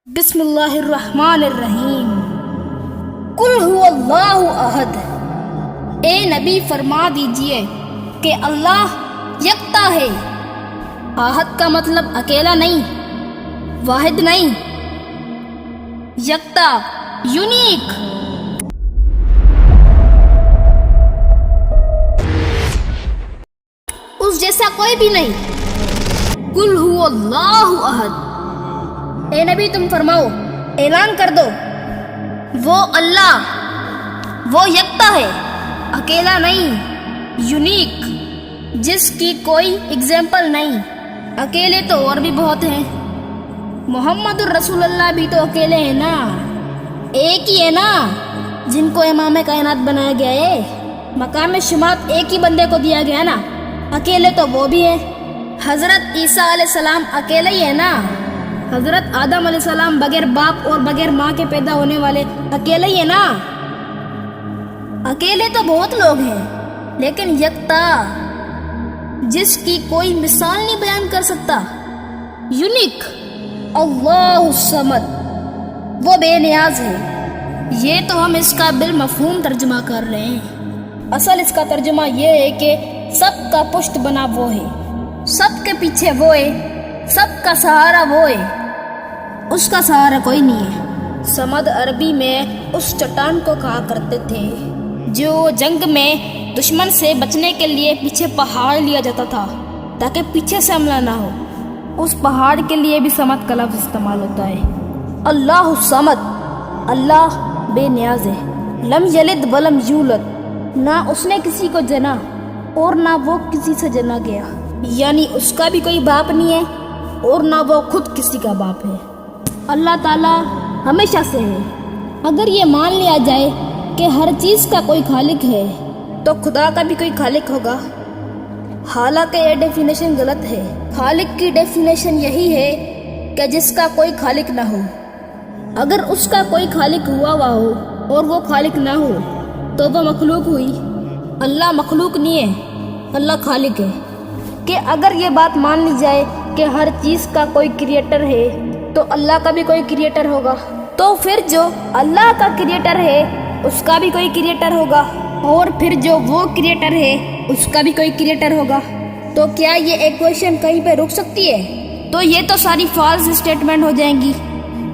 بسم اللہ الرحمن الرحیم۔ قل هو اللہ احد، اے نبی فرما دیجئے کہ اللہ یکتا ہے۔ احد کا مطلب اکیلا نہیں، واحد نہیں، یکتا، یونیک۔ اس جیسا کوئی بھی نہیں۔ قل هو اللہ احد، اے نبی تم فرماؤ، اعلان کر دو، وہ اللہ، وہ یکتا ہے، اکیلا نہیں، یونیک، جس کی کوئی ایگزامپل نہیں۔ اکیلے تو اور بھی بہت ہیں، محمد الرسول اللہ بھی تو اکیلے ہیں نا، ایک ہی ہے نا جن کو امام کائنات بنایا گیا ہے۔ مقام شمات ایک ہی بندے کو دیا گیا نا، اکیلے تو وہ بھی ہے۔ حضرت عیسیٰ علیہ السلام اکیلے ہی ہے نا، حضرت آدم علیہ السلام بغیر باپ اور بغیر ماں کے پیدا ہونے والے اکیلے ہی ہیں نا۔ اکیلے تو بہت لوگ ہیں، لیکن یکتا، جس کی کوئی مثال نہیں بیان کر سکتا، یونیک، اللہ الصمد، وہ بے نیاز ہے۔ یہ تو ہم اس کا بالمفہوم ترجمہ کر رہے ہیں، اصل اس کا ترجمہ یہ ہے کہ سب کا پشت بنا وہ ہے، سب کے پیچھے وہ ہے، سب کا سہارا وہ ہے، اس کا سہارا کوئی نہیں ہے۔ صمد عربی میں اس چٹان کو کہا کرتے تھے جو جنگ میں دشمن سے بچنے کے لیے پیچھے پہاڑ لیا جاتا تھا تاکہ پیچھے سے حملہ نہ ہو۔ اس پہاڑ کے لیے بھی صمد کا لفظ استعمال ہوتا ہے۔ اللہ الصمد، اللہ بے نیاز ہے۔ لم یلد ولم یولد، نہ اس نے کسی کو جنا اور نہ وہ کسی سے جنا گیا، یعنی اس کا بھی کوئی باپ نہیں ہے اور نہ وہ خود کسی کا باپ ہے۔ اللہ تعالیٰ ہمیشہ سے ہے۔ اگر یہ مان لیا جائے کہ ہر چیز کا کوئی خالق ہے تو خدا کا بھی کوئی خالق ہوگا، حالانکہ یہ ڈیفینیشن غلط ہے۔ خالق کی ڈیفینیشن یہی ہے کہ جس کا کوئی خالق نہ ہو۔ اگر اس کا کوئی خالق ہوا ہو اور وہ خالق نہ ہو تو وہ مخلوق ہوئی۔ اللہ مخلوق نہیں ہے، اللہ خالق ہے۔ کہ اگر یہ بات مان لی جائے کہ ہر چیز کا کوئی کریٹر ہے تو اللہ کا بھی کوئی کریٹر ہوگا، تو پھر جو اللہ کا کریٹر ہے اس کا بھی کوئی کریٹر ہوگا، اور پھر جو وہ کریٹر ہے اس کا بھی کوئی کریٹر ہوگا۔ تو کیا یہ ایکویشن کہیں پہ رک سکتی ہے؟ تو یہ تو ساری فالس اسٹیٹمنٹ ہو جائیں گی۔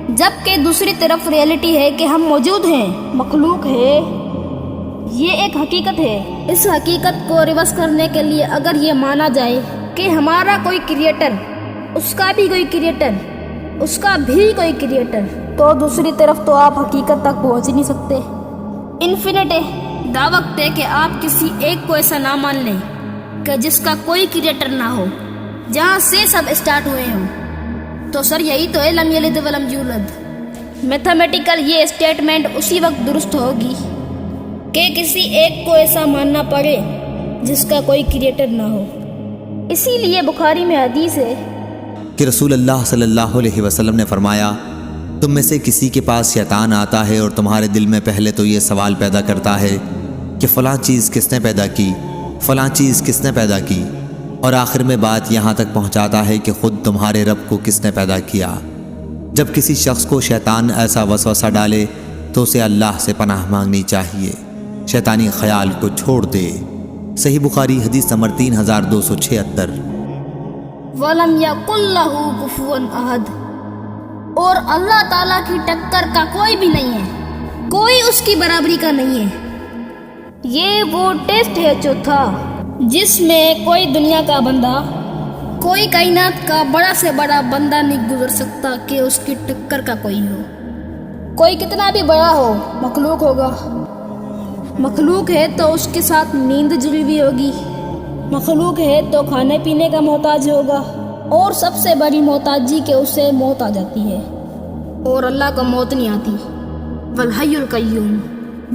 جبکہ دوسری طرف ریئلٹی ہے کہ ہم موجود ہیں، مخلوق ہے، یہ ایک حقیقت ہے۔ اس حقیقت کو ریورس کرنے کے لیے اگر یہ مانا جائے کہ ہمارا کوئی کریٹر، اس کا بھی کوئی کریٹر، اس کا بھی کوئی کریٹر، تو دوسری طرف تو آپ حقیقت تک پہنچ ہی نہیں سکتے۔ انفینٹ ہے، دا وقت ہے کہ آپ کسی ایک کو ایسا نہ مان لیں کہ جس کا کوئی کریٹر نہ ہو، جہاں سے سب اسٹارٹ ہوئے ہوں۔ تو سر یہی تو ہے لم یلد ولم یولد۔ میتھمیٹیکل یہ اسٹیٹمنٹ اسی وقت درست ہوگی کہ کسی ایک کو ایسا ماننا پڑے جس کا کوئی کریٹر نہ ہو۔ اسی لیے بخاری میں حدیث ہے کہ رسول اللہ صلی اللہ علیہ وسلم نے فرمایا، تم میں سے کسی کے پاس شیطان آتا ہے اور تمہارے دل میں پہلے تو یہ سوال پیدا کرتا ہے کہ فلاں چیز کس نے پیدا کی، فلاں چیز کس نے پیدا کی، اور آخر میں بات یہاں تک پہنچاتا ہے کہ خود تمہارے رب کو کس نے پیدا کیا۔ جب کسی شخص کو شیطان ایسا وسوسہ ڈالے تو اسے اللہ سے پناہ مانگنی چاہیے، شیطانی خیال کو چھوڑ دے۔ صحیح بخاری حدیث نمبر 3276۔ وَلَمْ يَكُنْ لَهُ كُفُوًا أَحَدٌ، اور اللہ تعالیٰ کی ٹکر کا کوئی بھی نہیں ہے، کوئی اس کی برابری کا نہیں ہے۔ یہ وہ ٹیسٹ ہے چوتھا جس میں کوئی دنیا کا بندہ، کوئی کائنات کا بڑا سے بڑا بندہ نہیں گزر سکتا کہ اس کی ٹکر کا کوئی ہو۔ کوئی کتنا بھی بڑا ہو، مخلوق ہوگا۔ مخلوق ہے تو اس کے ساتھ نیند جڑی ہوئی ہوگی، مخلوق ہے تو کھانے پینے کا محتاج ہوگا، اور سب سے بڑی محتاجی کہ اسے موت آ جاتی ہے، اور اللہ کو موت نہیں آتی۔ والحی القیوم،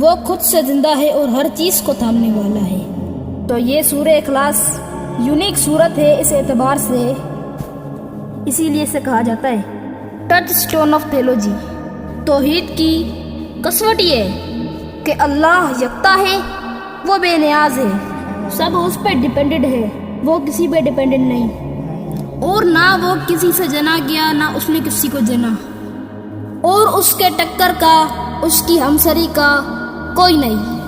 وہ خود سے زندہ ہے اور ہر چیز کو تھامنے والا ہے۔ تو یہ سورہ اخلاص یونیک صورت ہے اس اعتبار سے، اسی لیے اسے کہا جاتا ہے ٹچ سٹون آف تھیولوجی۔ توحید کی کسوٹی ہے کہ اللہ یکتا ہے، وہ بے نیاز ہے، سب اس پہ ڈیپینڈنٹ ہے، وہ کسی پہ ڈیپینڈنٹ نہیں، اور نہ وہ کسی سے جنا گیا نہ اس نے کسی کو جنا۔ اور اس کے ٹکر کا، اس کی ہمسری کا کوئی نہیں۔